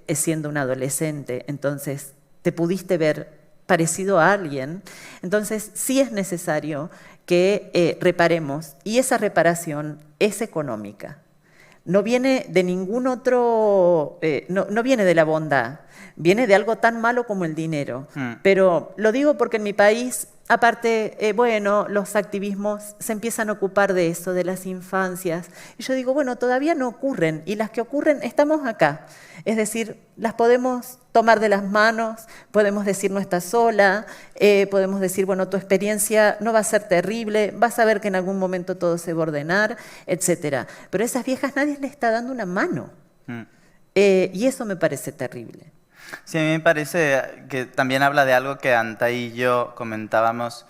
siendo un adolescente, entonces te pudiste ver parecido a alguien. Entonces sí es necesario que reparemos, y esa reparación es económica. No viene de ningún otro, no viene de la bondad, viene de algo tan malo como el dinero. Pero lo digo porque en mi país, aparte, los activismos se empiezan a ocupar de eso, de las infancias. Y yo digo, bueno, todavía no ocurren, y las que ocurren estamos acá. Es decir, las podemos tomar de las manos, podemos decir no estás sola, podemos decir, bueno, tu experiencia no va a ser terrible, vas a ver que en algún momento todo se va a ordenar, etc. Pero a esas viejas nadie les está dando una mano. Y eso me parece terrible. Sí, a mí me parece que también habla de algo que Antay y yo comentábamos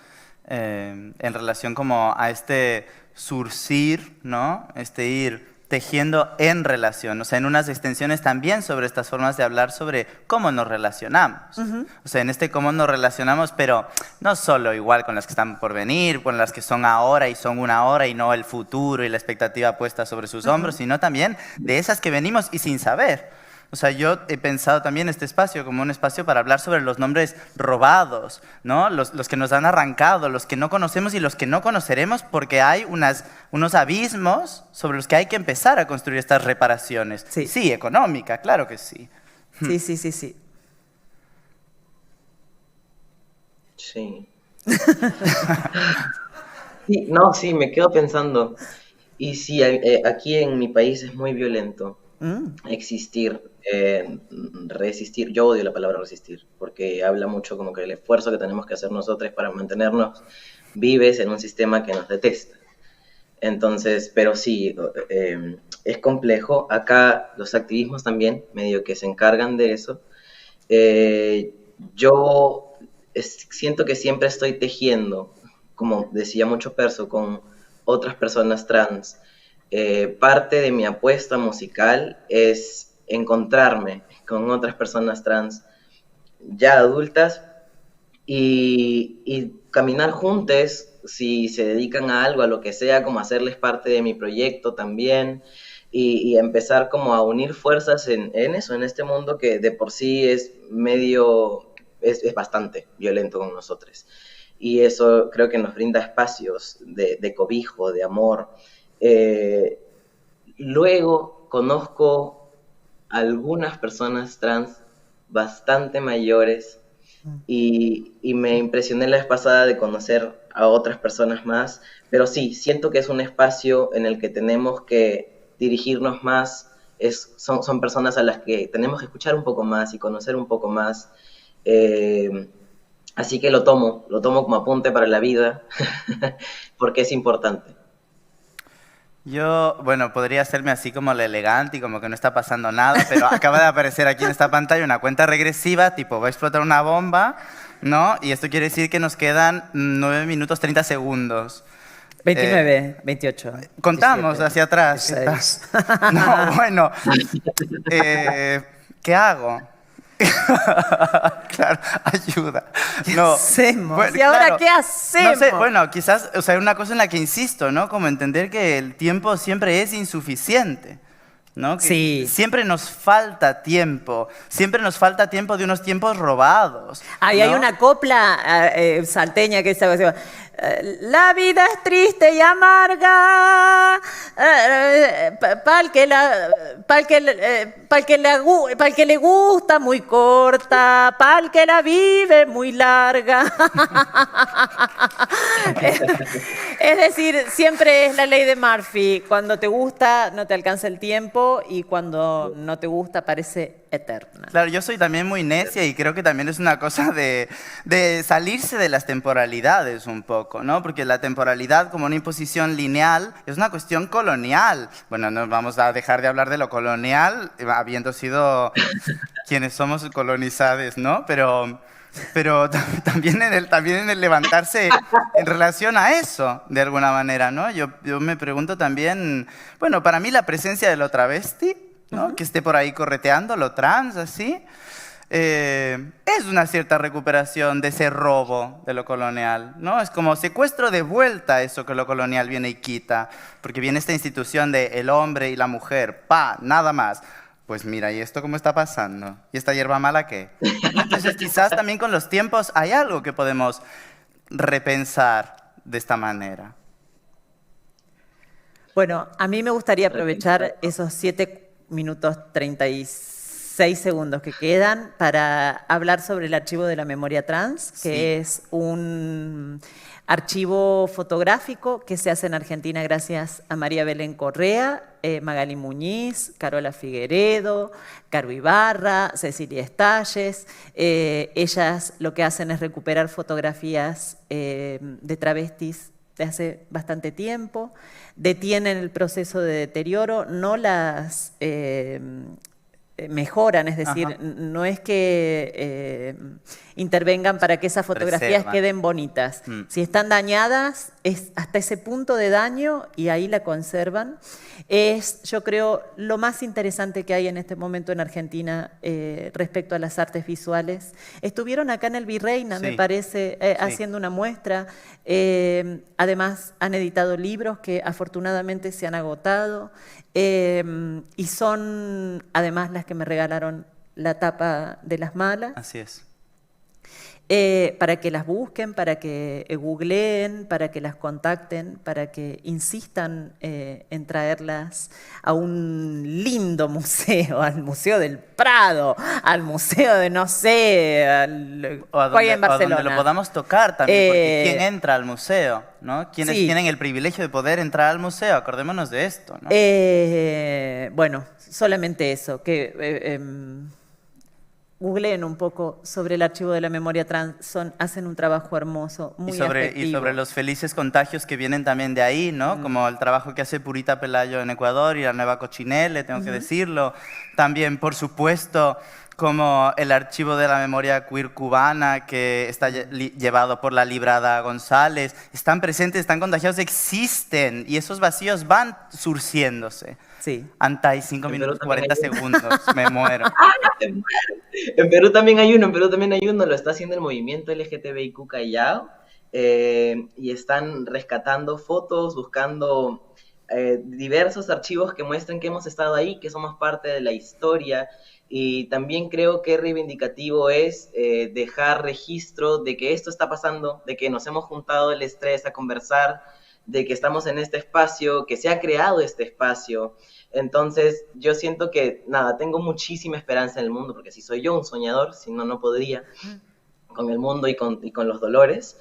en relación como a este surcir, ¿no? Este ir tejiendo en relación, o sea, en unas extensiones también sobre estas formas de hablar sobre cómo nos relacionamos. O sea, en este cómo nos relacionamos, pero no solo igual con las que están por venir, con las que son ahora y son una hora y no el futuro y la expectativa puesta sobre sus hombros, sino también de esas que venimos y sin saber. O sea, yo he pensado también este espacio como un espacio para hablar sobre los nombres robados, ¿no? Los que nos han arrancado, los que no conocemos y los que no conoceremos, porque hay unos abismos sobre los que hay que empezar a construir estas reparaciones. Sí, económica, claro que sí. Sí. Sí. Sí, me quedo pensando. Y sí, aquí en mi país es muy violento existir, resistir. Yo odio la palabra resistir, porque habla mucho como que el esfuerzo que tenemos que hacer nosotros para mantenernos vives en un sistema que nos detesta. Entonces, pero sí, es complejo. Acá los activismos también medio que se encargan de eso. Yo siento que siempre estoy tejiendo, como decía mucho Perso, con otras personas trans. Parte de mi apuesta musical es encontrarme con otras personas trans ya adultas y caminar juntos, si se dedican a algo, a lo que sea, como hacerles parte de mi proyecto también, y empezar como a unir fuerzas en eso, en este mundo que de por sí es bastante violento con nosotros. Y eso creo que nos brinda espacios de cobijo, de amor. Luego conozco algunas personas trans bastante mayores y me impresioné la vez pasada de conocer a otras personas más, pero sí, siento que es un espacio en el que tenemos que dirigirnos más, son personas a las que tenemos que escuchar un poco más y conocer un poco más, así que lo tomo como apunte para la vida, porque es importante. Yo, podría hacerme así como el elegante y como que no está pasando nada, pero acaba de aparecer aquí en esta pantalla una cuenta regresiva, tipo va a explotar una bomba, ¿no? Y esto quiere decir que nos quedan 9 minutos 30 segundos. 29, 28. Contamos 17, hacia atrás. 16. No, ¿qué hago? Claro, ayuda. ¿Qué hacemos? Bueno, ¿Y ahora qué hacemos? No sé, quizás, una cosa en la que insisto, ¿no? Como entender que el tiempo siempre es insuficiente, ¿no? Que sí. Siempre nos falta tiempo de unos tiempos robados. Hay una copla salteña que se llama la vida es triste y amarga, Para el que le gusta, muy corta, para el que la vive, muy larga. Es decir, siempre es la ley de Murphy. Cuando te gusta, no te alcanza el tiempo, y cuando no te gusta, parece eterna. Claro, yo soy también muy necia y creo que también es una cosa de salirse de las temporalidades un poco, ¿no? Porque la temporalidad como una imposición lineal es una cuestión colonial. Bueno, no vamos a dejar de hablar de lo colonial, habiendo sido quienes somos colonizados, ¿no? Pero también en el levantarse en relación a eso, de alguna manera, ¿no? Yo me pregunto también, bueno, para mí la presencia de lo travesti, ¿no? Que esté por ahí correteando lo trans, así, es una cierta recuperación de ese robo de lo colonial, ¿no? Es como secuestro de vuelta eso que lo colonial viene y quita, porque viene esta institución de el hombre y la mujer, nada más. Pues mira, ¿y esto cómo está pasando? ¿Y esta hierba mala qué? Entonces quizás también con los tiempos hay algo que podemos repensar de esta manera. Bueno, a mí me gustaría aprovechar esos 7 minutos 36 segundos que quedan para hablar sobre el archivo de la memoria trans, que es un archivo fotográfico que se hace en Argentina gracias a María Belén Correa, Magali Muñiz, Carola Figueredo, Caro Ibarra, Cecilia Estalles. Ellas lo que hacen es recuperar fotografías de travestis de hace bastante tiempo, detienen el proceso de deterioro, no las mejoran, es decir, no es que intervengan para que esas fotografías queden bonitas. Si están dañadas, es hasta ese punto de daño y ahí la conservan. Es, yo creo, lo más interesante que hay en este momento en Argentina respecto a las artes visuales. Estuvieron acá en el Virreina, me parece, haciendo una muestra. Además, han editado libros que afortunadamente se han agotado. Y son, además, las que me regalaron la tapa de Las Malas. Así es. Para que las busquen, para que googleen, para que las contacten, para que insistan en traerlas a un lindo museo, al Museo del Prado, al Museo de, no sé, o a en Barcelona. donde lo podamos tocar también, porque ¿quién entra al museo? ¿No? ¿Quiénes tienen el privilegio de poder entrar al museo? Acordémonos de esto, ¿no? Bueno, solamente eso, que googleen un poco sobre el archivo de la memoria trans, hacen un trabajo hermoso, muy efectivo. Y sobre los felices contagios que vienen también de ahí, ¿no? Como el trabajo que hace Purita Pelayo en Ecuador y la Nueva Cochinelle, tengo que decirlo. También, por supuesto, como el archivo de la memoria queer cubana que está llevado por la Librada González. Están presentes, están contagiados, existen, y esos vacíos van surciéndose. Sí. Antai, 5 minutos 40 segundos, me muero. En Perú también hay uno, lo está haciendo el movimiento LGTBIQ Callao, y están rescatando fotos, buscando diversos archivos que muestren que hemos estado ahí, que somos parte de la historia, y también creo que reivindicativo es dejar registro de que esto está pasando, de que nos hemos juntado el estrés a conversar, de que estamos en este espacio, que se ha creado este espacio. Entonces, yo siento que, nada, tengo muchísima esperanza en el mundo, porque si soy yo un soñador, si no, no podría, con el mundo y con los dolores.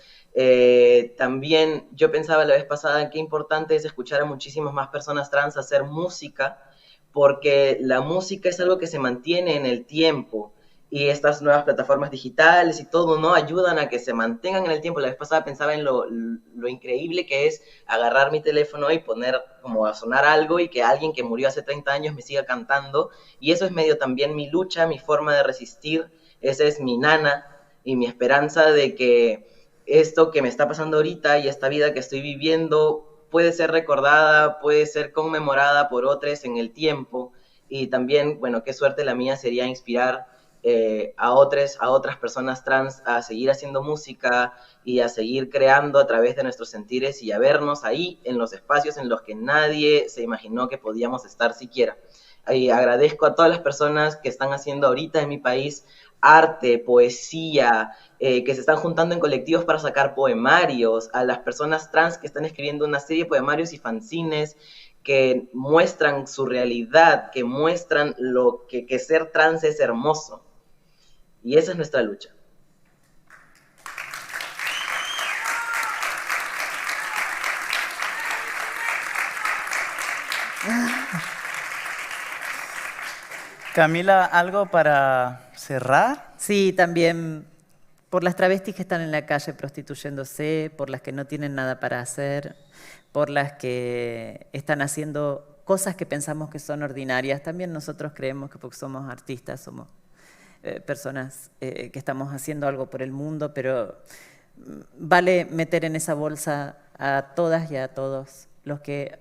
También yo pensaba la vez pasada en qué importante es escuchar a muchísimas más personas trans hacer música, porque la música es algo que se mantiene en el tiempo, y estas nuevas plataformas digitales y todo, ¿no? Ayudan a que se mantengan en el tiempo. La vez pasada pensaba en lo increíble que es agarrar mi teléfono y poner como a sonar algo y que alguien que murió hace 30 años me siga cantando. Y eso es medio también mi lucha, mi forma de resistir. Esa es mi nana y mi esperanza de que esto que me está pasando ahorita y esta vida que estoy viviendo puede ser recordada, puede ser conmemorada por otros en el tiempo. Y también, bueno, qué suerte la mía sería inspirar a otras personas trans a seguir haciendo música y a seguir creando a través de nuestros sentires y a vernos ahí en los espacios en los que nadie se imaginó que podíamos estar siquiera. Y agradezco a todas las personas que están haciendo ahorita en mi país arte, poesía, que se están juntando en colectivos para sacar poemarios, a las personas trans que están escribiendo una serie de poemarios y fanzines, que muestran su realidad, que muestran lo que ser trans es hermoso. Y esa es nuestra lucha. Camila, ¿algo para cerrar? Sí, también por las travestis que están en la calle prostituyéndose, por las que no tienen nada para hacer, por las que están haciendo cosas que pensamos que son ordinarias. También nosotros creemos que porque somos artistas, somos personas que estamos haciendo algo por el mundo, pero vale meter en esa bolsa a todas y a todos los que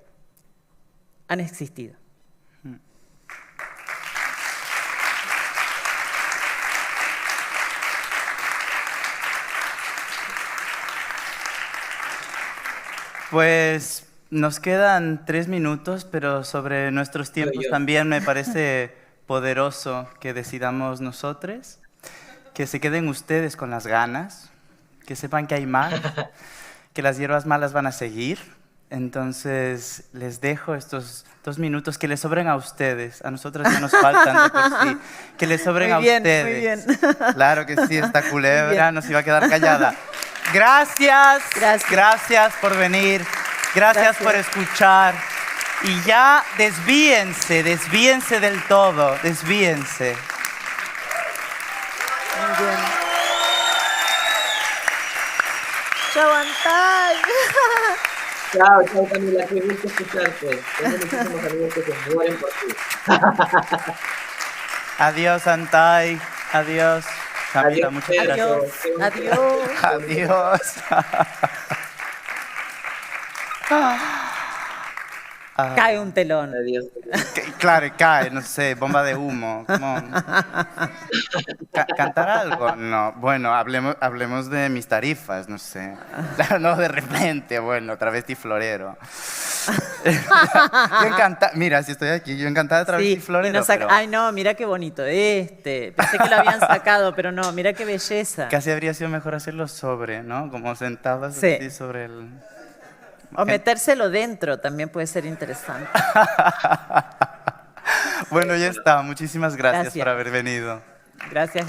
han existido. Pues nos quedan 3 minutos, pero sobre nuestros tiempos también me parece poderoso que decidamos nosotros, que se queden ustedes con las ganas, que sepan que hay más, que las hierbas malas van a seguir. Entonces les dejo estos 2 minutos que les sobren a ustedes. A nosotros ya nos faltan de por sí. Que les sobren a ustedes. Muy bien. Claro que sí, esta culebra nos iba a quedar callada. Gracias, gracias por venir, gracias por escuchar. Y ya desvíense del todo, desvíense. Muy bien. Chao, Antay. Chao, Camila, qué gusto escucharte. Tengo muchísimos amigos que se mueren por ti. Adiós, Antay. Adiós. Camila, Adiós, muchas gracias. Adiós. Adiós. Cae un telón. Adiós. Claro, cae, no sé, bomba de humo. ¿Cantar algo? No. Bueno, hablemos de mis tarifas, no sé. No, de repente, bueno, travesti florero. Yo encantada, mira, si estoy aquí, yo encantada de travesti florero. Pero... Ay, no, mira qué bonito este. Pensé que lo habían sacado, pero no, mira qué belleza. Casi habría sido mejor hacerlo sobre, ¿no? Como sentadas así sobre el... O metérselo dentro también puede ser interesante. Bueno, ya está. Muchísimas gracias por haber venido. Gracias.